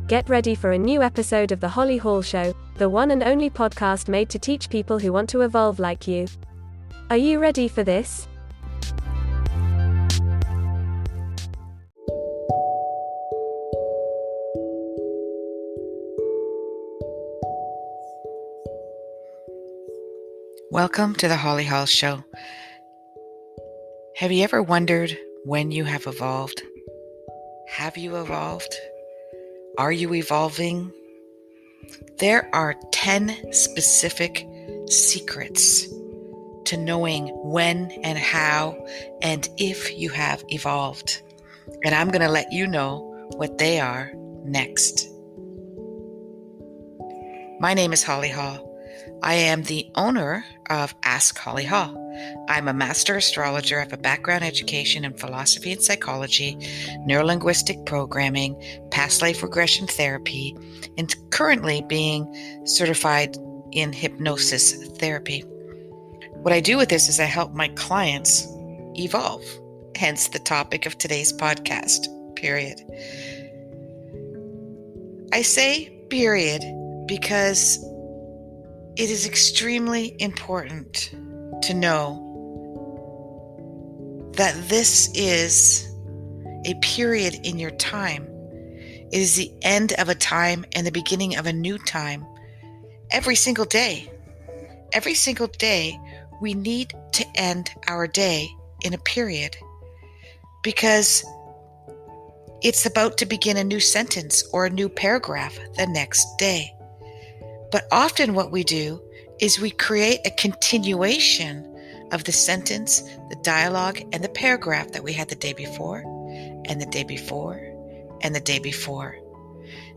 Get ready for a new episode of The Holly Hall Show, the one and only podcast made to teach people who want to evolve like you. Are you ready for this? Welcome to the Holly Hall Show. Have you ever wondered when you have evolved? Have you evolved? Are you evolving? There are 10 specific secrets to knowing when and how and if you have evolved. And I'm going to let you know what they are next. My name is Holly Hall. I am the owner of Ask Holly Hall. I'm a master astrologer. I have a background education in philosophy and psychology, neurolinguistic programming, past life regression therapy, and currently being certified in hypnosis therapy. What I do with this is I help my clients evolve, hence the topic of today's podcast, period. I say period because it is extremely important to know that this is a period in your time. It is the end of a time and the beginning of a new time. Every single day, we need to end our day in a period because it's about to begin a new sentence or a new paragraph the next day. But often what we do is we create a continuation of the sentence, the dialogue, and the paragraph that we had the day before, and the day before, and the day before.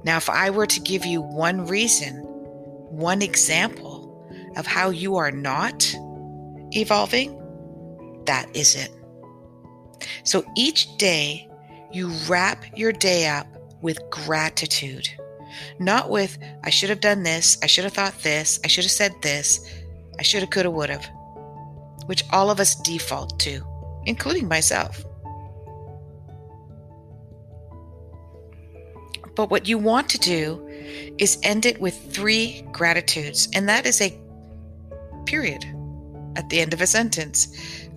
Now, if I were to give you one reason, one example of how you are not evolving, that is it. So each day, you wrap your day up with gratitude. Not with, I should have done this, I should have thought this, I should have said this, I should have, could have, would have, which all of us default to, including myself. But what you want to do is end it with 3 gratitudes, and that is a period at the end of a sentence,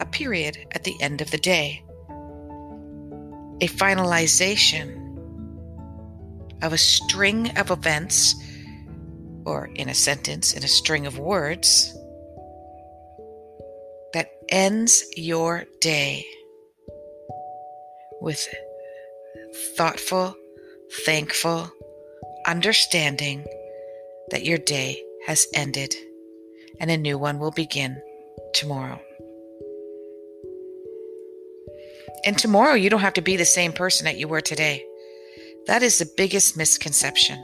a period at the end of the day, a finalization of a string of events, or in a sentence, in a string of words, that ends your day with thoughtful, thankful understanding that your day has ended and a new one will begin tomorrow. And tomorrow you don't have to be the same person that you were today. That is the biggest misconception.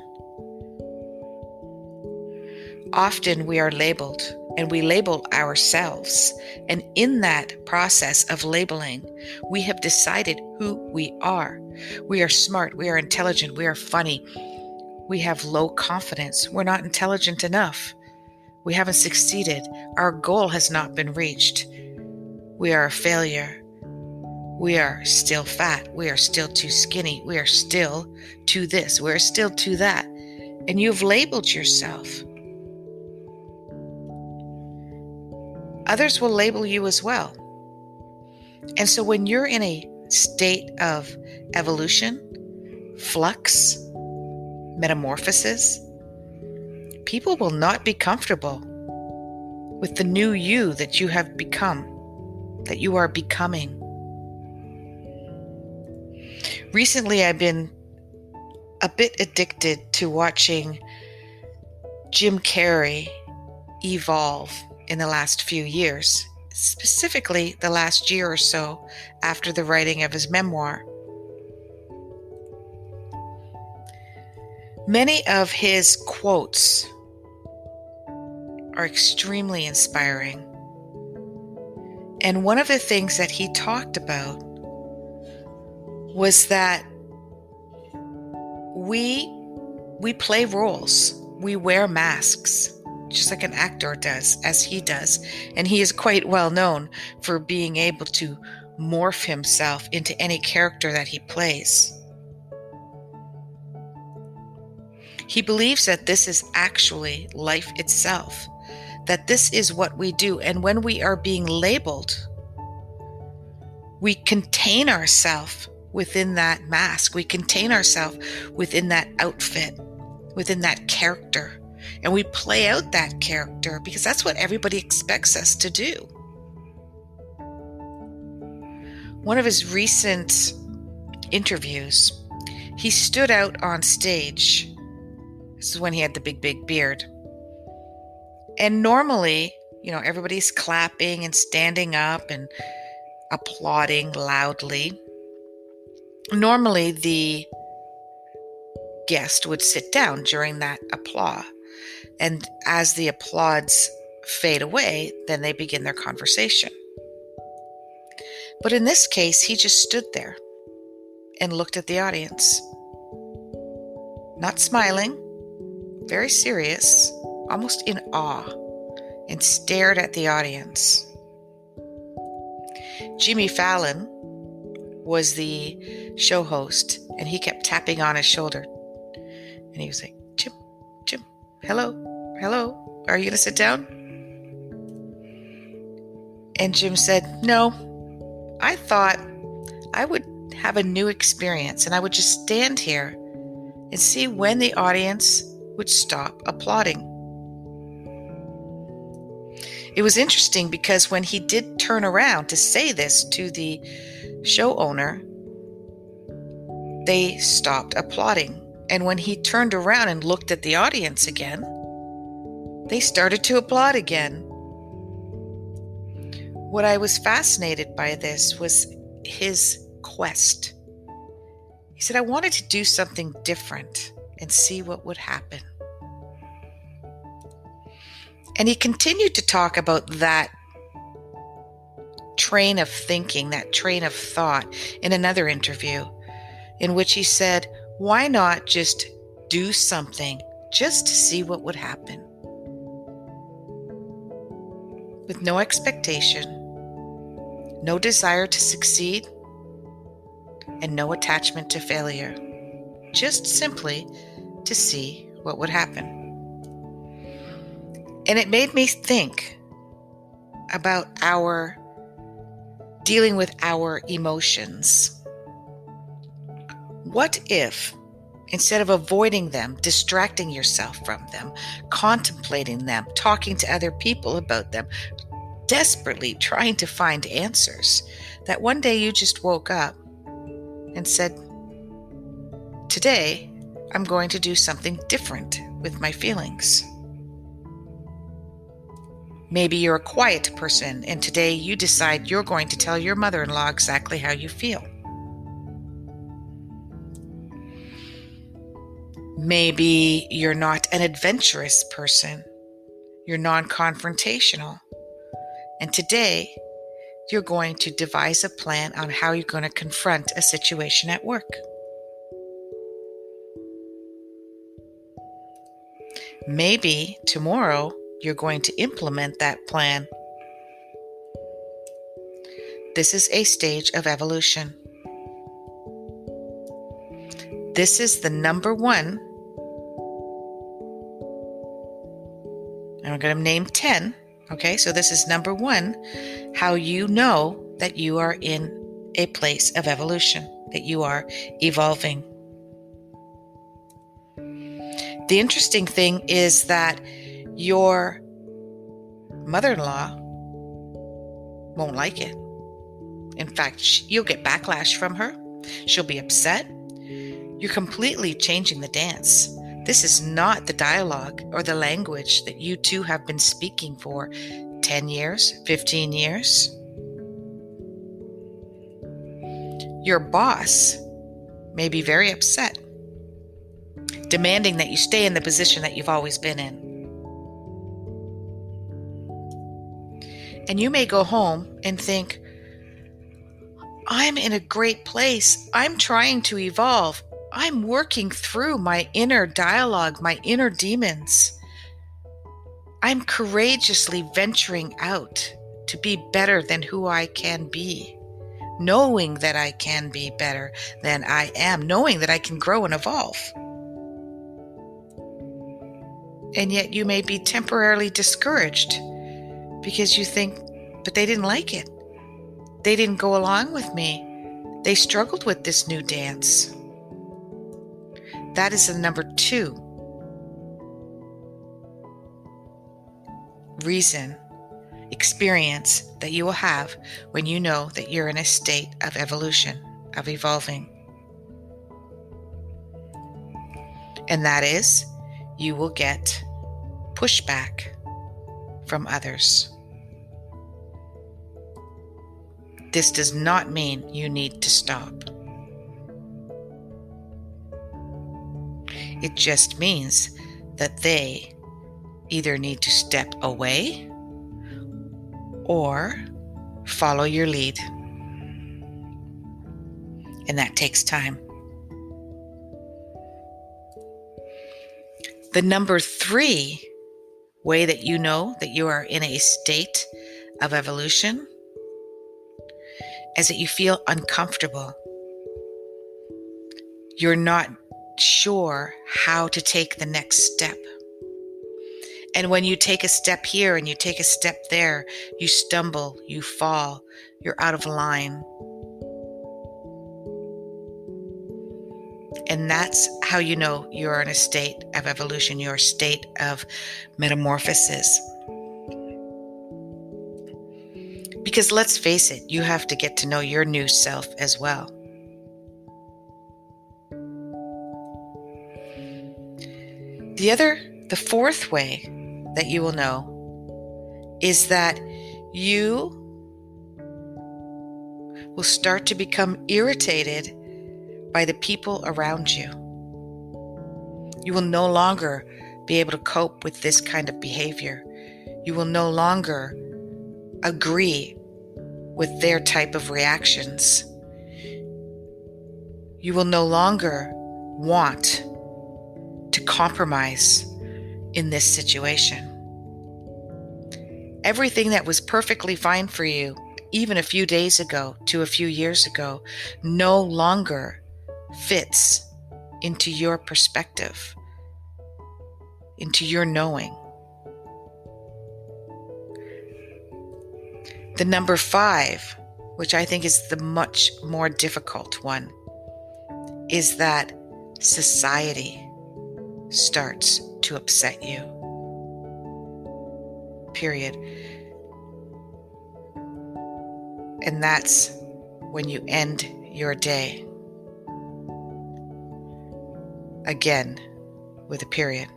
Often we are labeled, and we label ourselves. And in that process of labeling, we have decided who we are. We are smart, we are intelligent, we are funny. We have low confidence. We're not intelligent enough. We haven't succeeded. Our goal has not been reached. We are a failure. We are still fat. We are still too skinny. We are still to this. We're still to that. And you've labeled yourself. Others will label you as well. And so when you're in a state of evolution, flux, metamorphosis, people will not be comfortable with the new you that you have become, that you are becoming. Recently, I've been a bit addicted to watching Jim Carrey evolve in the last few years, specifically the last year or so after the writing of his memoir. Many of his quotes are extremely inspiring. And one of the things that he talked about was that we play roles. We wear masks, just like an actor does, as he does. And he is quite well known for being able to morph himself into any character that he plays. He believes that this is actually life itself, that this is what we do. And when we are being labeled, we contain ourselves within that mask. We contain ourselves within that outfit, within that character. And we play out that character because that's what everybody expects us to do. One of his recent interviews, he stood out on stage. This is when he had the big beard. And normally, everybody's clapping and standing up and applauding loudly. Normally, the guest would sit down during that applause. And as the applauds fade away, then they begin their conversation. But in this case, he just stood there and looked at the audience. Not smiling, very serious, almost in awe, and stared at the audience. Jimmy Fallon was the show host, and he kept tapping on his shoulder. And he was like, Jim, hello, are you going to sit down? And Jim said, no, I thought I would have a new experience, and I would just stand here and see when the audience would stop applauding. It was interesting because when he did turn around to say this to the show owner, they stopped applauding. And when he turned around and looked at the audience again, they started to applaud again. What I was fascinated by this was his quest. He said, I wanted to do something different and see what would happen. And he continued to talk about that train of thinking, that train of thought in another interview in which he said, why not just do something just to see what would happen? With no expectation, no desire to succeed, and no attachment to failure. Just simply to see what would happen. And it made me think about our dealing with our emotions. What if, instead of avoiding them, distracting yourself from them, contemplating them, talking to other people about them, desperately trying to find answers, that one day you just woke up and said, today I'm going to do something different with my feelings. Maybe you're a quiet person, and today you decide you're going to tell your mother-in-law exactly how you feel. Maybe you're not an adventurous person. You're non-confrontational. And today, you're going to devise a plan on how you're going to confront a situation at work. Maybe tomorrow, you're going to implement that plan. This is a stage of evolution. This is the number one, and I'm going to name 10. Okay, so this is number one, how you know that you are in a place of evolution, that you are evolving. The interesting thing is that your mother-in-law won't like it. In fact, you'll get backlash from her. She'll be upset. You're completely changing the dance. This is not the dialogue or the language that you two have been speaking for 10 years, 15 years. Your boss may be very upset, demanding that you stay in the position that you've always been in. And you may go home and think, I'm in a great place. I'm trying to evolve. I'm working through my inner dialogue, my inner demons. I'm courageously venturing out to be better than who I can be, knowing that I can be better than I am, knowing that I can grow and evolve. And yet you may be temporarily discouraged because you think, but they didn't like it. They didn't go along with me. They struggled with this new dance. That is the number 2 experience that you will have when you know that you're in a state of evolution, of evolving. And that is, you will get pushback from others. This does not mean you need to stop. It just means that they either need to step away or follow your lead. And that takes time. The number 3 way that you know that you are in a state of evolution is that you feel uncomfortable. You're not sure how to take the next step. And when you take a step here and you take a step there, you stumble, you fall, you're out of line. And that's how you know you're in a state of evolution, you're a state of metamorphosis. Because let's face it, you have to get to know your new self as well. The 4th way that you will know is that you will start to become irritated by the people around you. You will no longer be able to cope with this kind of behavior. You will no longer agree with their type of reactions. You will no longer want to compromise in this situation. Everything that was perfectly fine for you, even a few days ago to a few years ago, no longer fits into your perspective, into your knowing. The number 5, which I think is the much more difficult one, is that society starts to upset you. Period. And that's when you end your day. Again, with a period.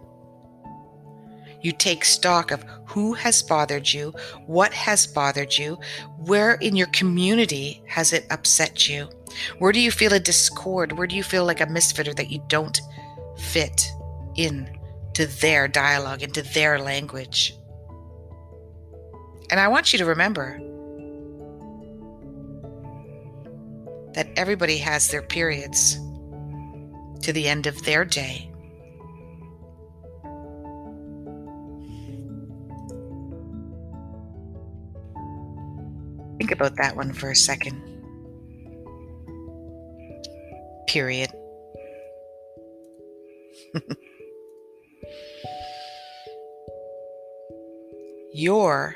You take stock of who has bothered you, what has bothered you, where in your community has it upset you, where do you feel a discord, where do you feel like a misfit or that you don't fit in to their dialogue, into their language. And I want you to remember that everybody has their periods to the end of their day. Think about that one for a second. Period. Your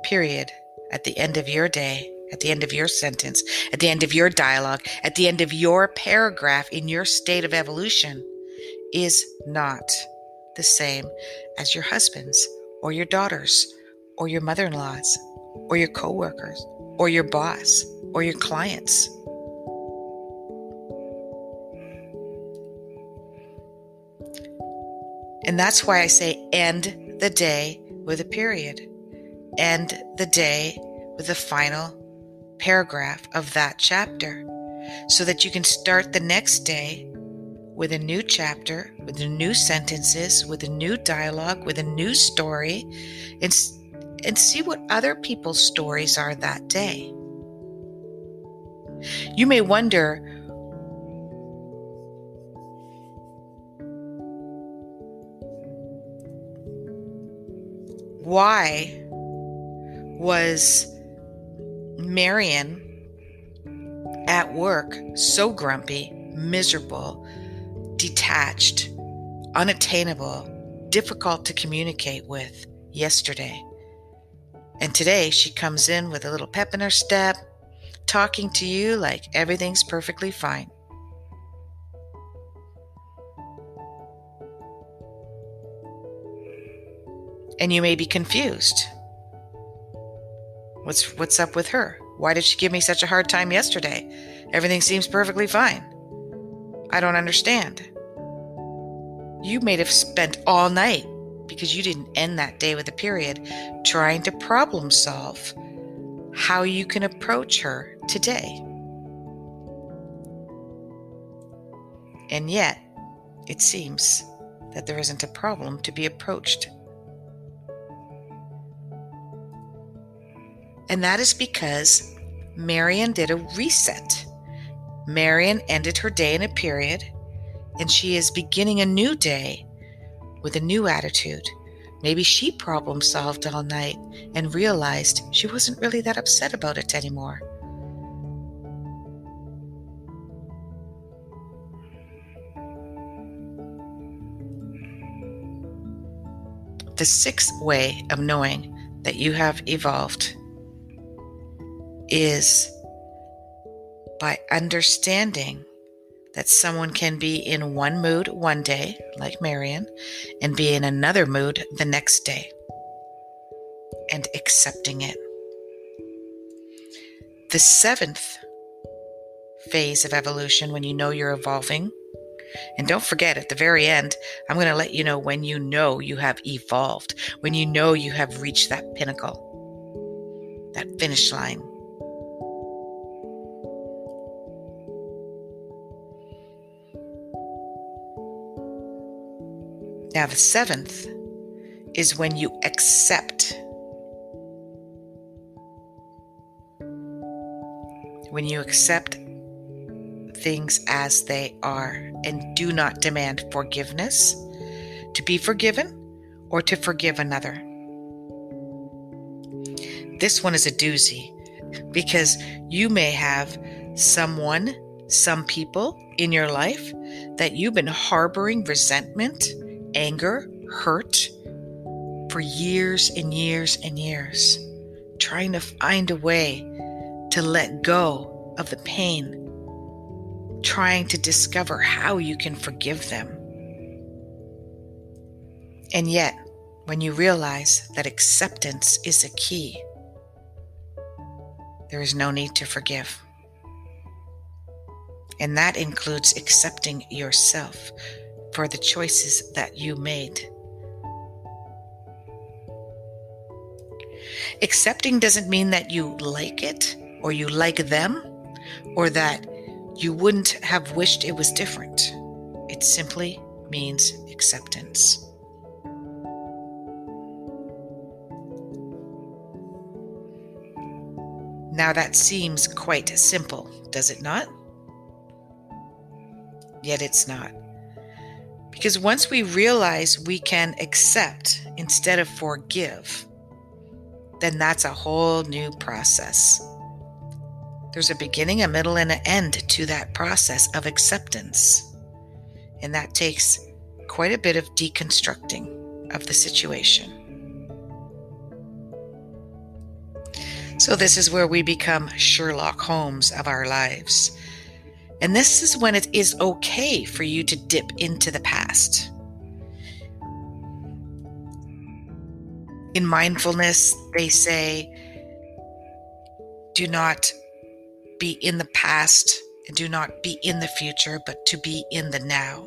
period at the end of your day, at the end of your sentence, at the end of your dialogue, at the end of your paragraph in your state of evolution is not the same as your husband's or your daughter's or your mother-in-law's or your co-workers or your boss or your clients. And that's why I say end the day with a period. End the day with the final paragraph of that chapter so that you can start the next day with a new chapter, with the new sentences, with a new dialogue, with a new story, and see what other people's stories are that day. You may wonder, why was Marion at work so grumpy, miserable, detached, unattainable, difficult to communicate with yesterday. And today she comes in with a little pep in her step, talking to you like everything's perfectly fine. And you may be confused. What's up with her? Why did she give me such a hard time yesterday? Everything seems perfectly fine. I don't understand. You may have spent all night, because you didn't end that day with a period, trying to problem solve how you can approach her today. And yet, it seems that there isn't a problem to be approached. And that is because Marian did a reset. Marian ended her day in a period, and she is beginning a new day with a new attitude. Maybe she problem solved all night and realized she wasn't really that upset about it anymore. The sixth way of knowing that you have evolved is by understanding that someone can be in one mood one day, like Marian, and be in another mood the next day, and accepting it. The seventh phase of evolution, when you know you're evolving, and don't forget, at the very end, I'm going to let you know when you know you have evolved, when you know you have reached that pinnacle, that finish line. Now, the seventh is when you accept. When you accept things as they are and do not demand forgiveness, to be forgiven, or to forgive another. This one is a doozy, because you may have some people in your life that you've been harboring resentment, anger, hurt for years and years and years, trying to find a way to let go of the pain, trying to discover how you can forgive them. And yet, when you realize that acceptance is a key, there is no need to forgive. And that includes accepting yourself for the choices that you made. Accepting doesn't mean that you like it, or you like them, or that you wouldn't have wished it was different. It simply means acceptance. Now that seems quite simple, does it not? Yet it's not. Because once we realize we can accept instead of forgive, then that's a whole new process. There's a beginning, a middle, and an end to that process of acceptance. And that takes quite a bit of deconstructing of the situation. So this is where we become Sherlock Holmes of our lives. And this is when it is okay for you to dip into the past. In mindfulness, they say, do not be in the past and do not be in the future, but to be in the now.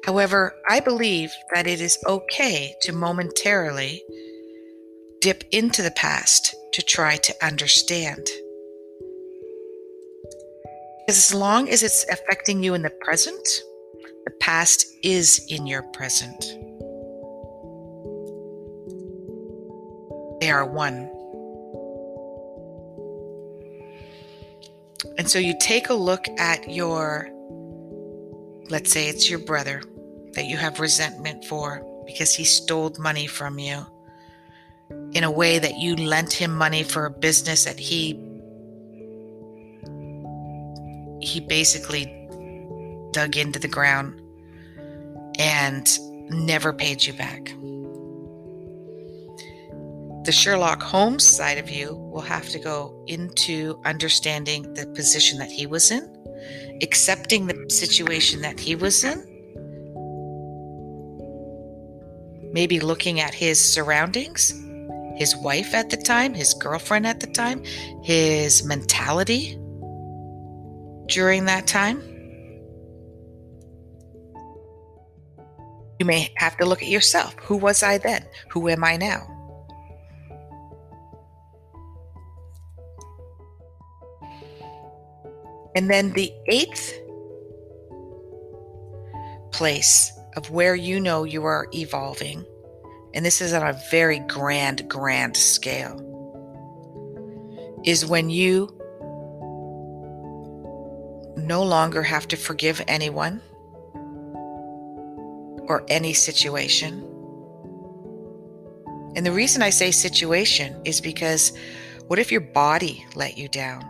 However, I believe that it is okay to momentarily dip into the past to try to understand. Because as long as it's affecting you in the present, the past is in your present. They are one. And so you take a look at let's say it's your brother that you have resentment for because he stole money from you in a way that you lent him money for a business that he basically dug into the ground, and never paid you back. The Sherlock Holmes side of you will have to go into understanding the position that he was in, accepting the situation that he was in, maybe looking at his surroundings, his wife at the time, his girlfriend at the time, his mentality during that time. You may have to look at yourself. Who was I then? Who am I now? And then the 8th place of where you know you are evolving, and this is on a very grand scale, is when you no longer have to forgive anyone or any situation. And the reason I say situation is because what if your body let you down?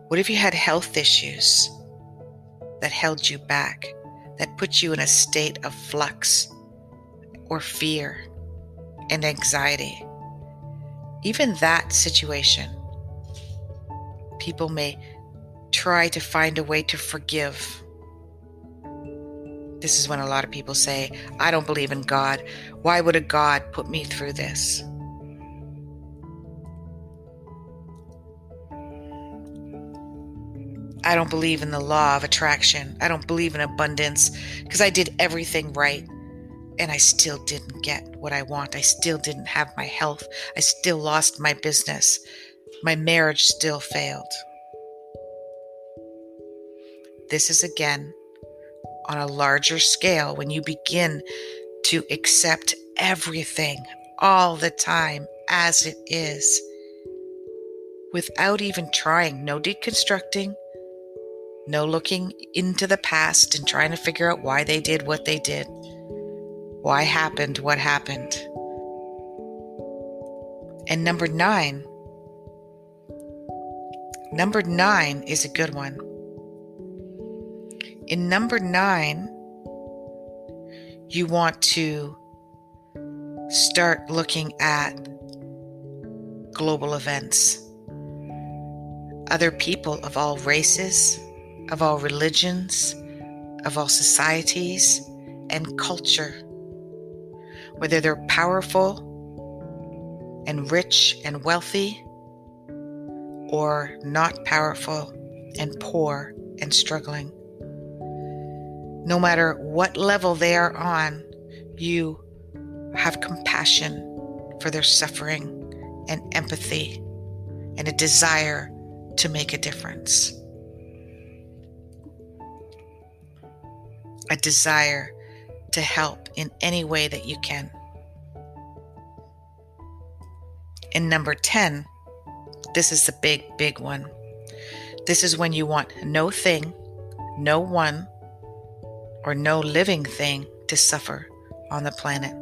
What if you had health issues that held you back, that put you in a state of flux or fear and anxiety? Even that situation, people may try to find a way to forgive. This is when a lot of people say, I don't believe in God. Why would a God put me through this? I don't believe in the law of attraction. I don't believe in abundance because I did everything right and I still didn't get what I want. I still didn't have my health. I still lost my business. My marriage still failed. This is again on a larger scale when you begin to accept everything all the time as it is without even trying. No deconstructing. No looking into the past and trying to figure out why they did what they did. Why happened what happened. And number 9 is a good one. In number 9, you want to start looking at global events. Other people of all races, of all religions, of all societies and culture, whether they're powerful and rich and wealthy or not powerful and poor and struggling. No matter what level they are on, you have compassion for their suffering and empathy and a desire to make a difference. A desire to help in any way that you can. And number 10, this is the big one. This is when you want no thing, no one, or no living thing to suffer on the planet.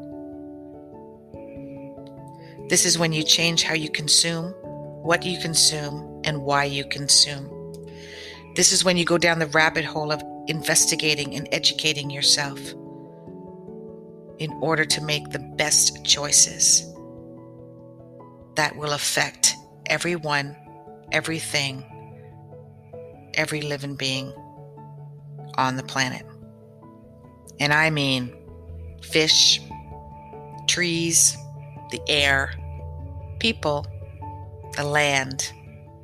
This is when you change how you consume, what you consume, and why you consume. This is when you go down the rabbit hole of investigating and educating yourself in order to make the best choices that will affect everyone, everything, every living being on the planet. And I mean fish, trees, the air, people, the land,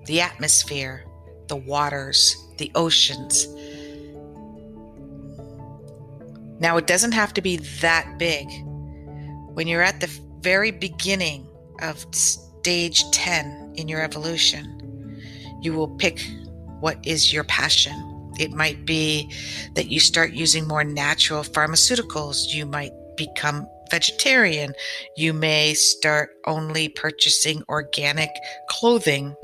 the atmosphere, the waters, the oceans. Now, it doesn't have to be that big. When you're at the very beginning of stage 10 in your evolution, you will pick what is your passion. It might be that you start using more natural pharmaceuticals. You might become vegetarian. You may start only purchasing organic clothing.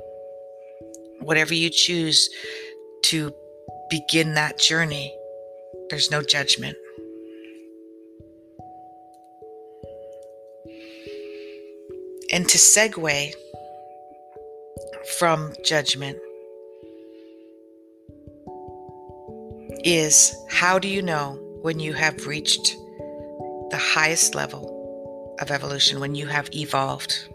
Whatever you choose to begin that journey, there's no judgment. And to segue from judgment is, how do you know when you have reached the highest level of evolution, when you have evolved.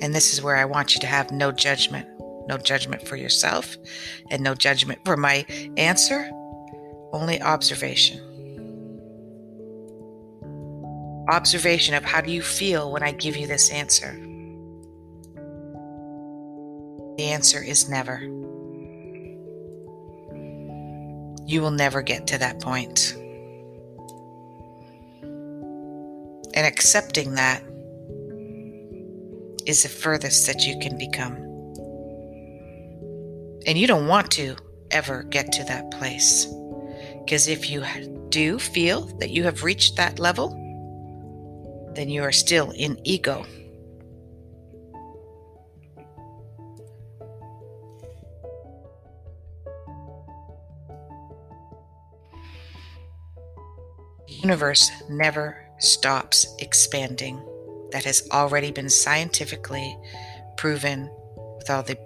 And this is where I want you to have no judgment. No judgment for yourself and no judgment for my answer. Only observation. Observation of how do you feel when I give you this answer. The answer is never. You will never get to that point. And accepting that is the furthest that you can become. And you don't want to ever get to that place. Because if you do feel that you have reached that level, then you are still in ego. The universe never stops expanding. That has already been scientifically proven with all the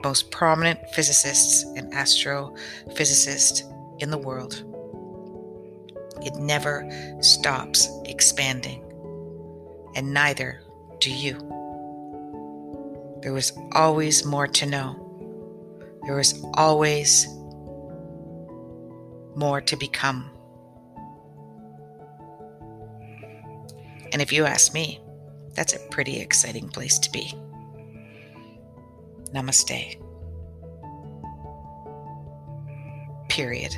most prominent physicists and astrophysicists in the world. It never stops expanding, and neither do you. There was always more to know. There was always more to become. And if you ask me, that's a pretty exciting place to be. Namaste. Period.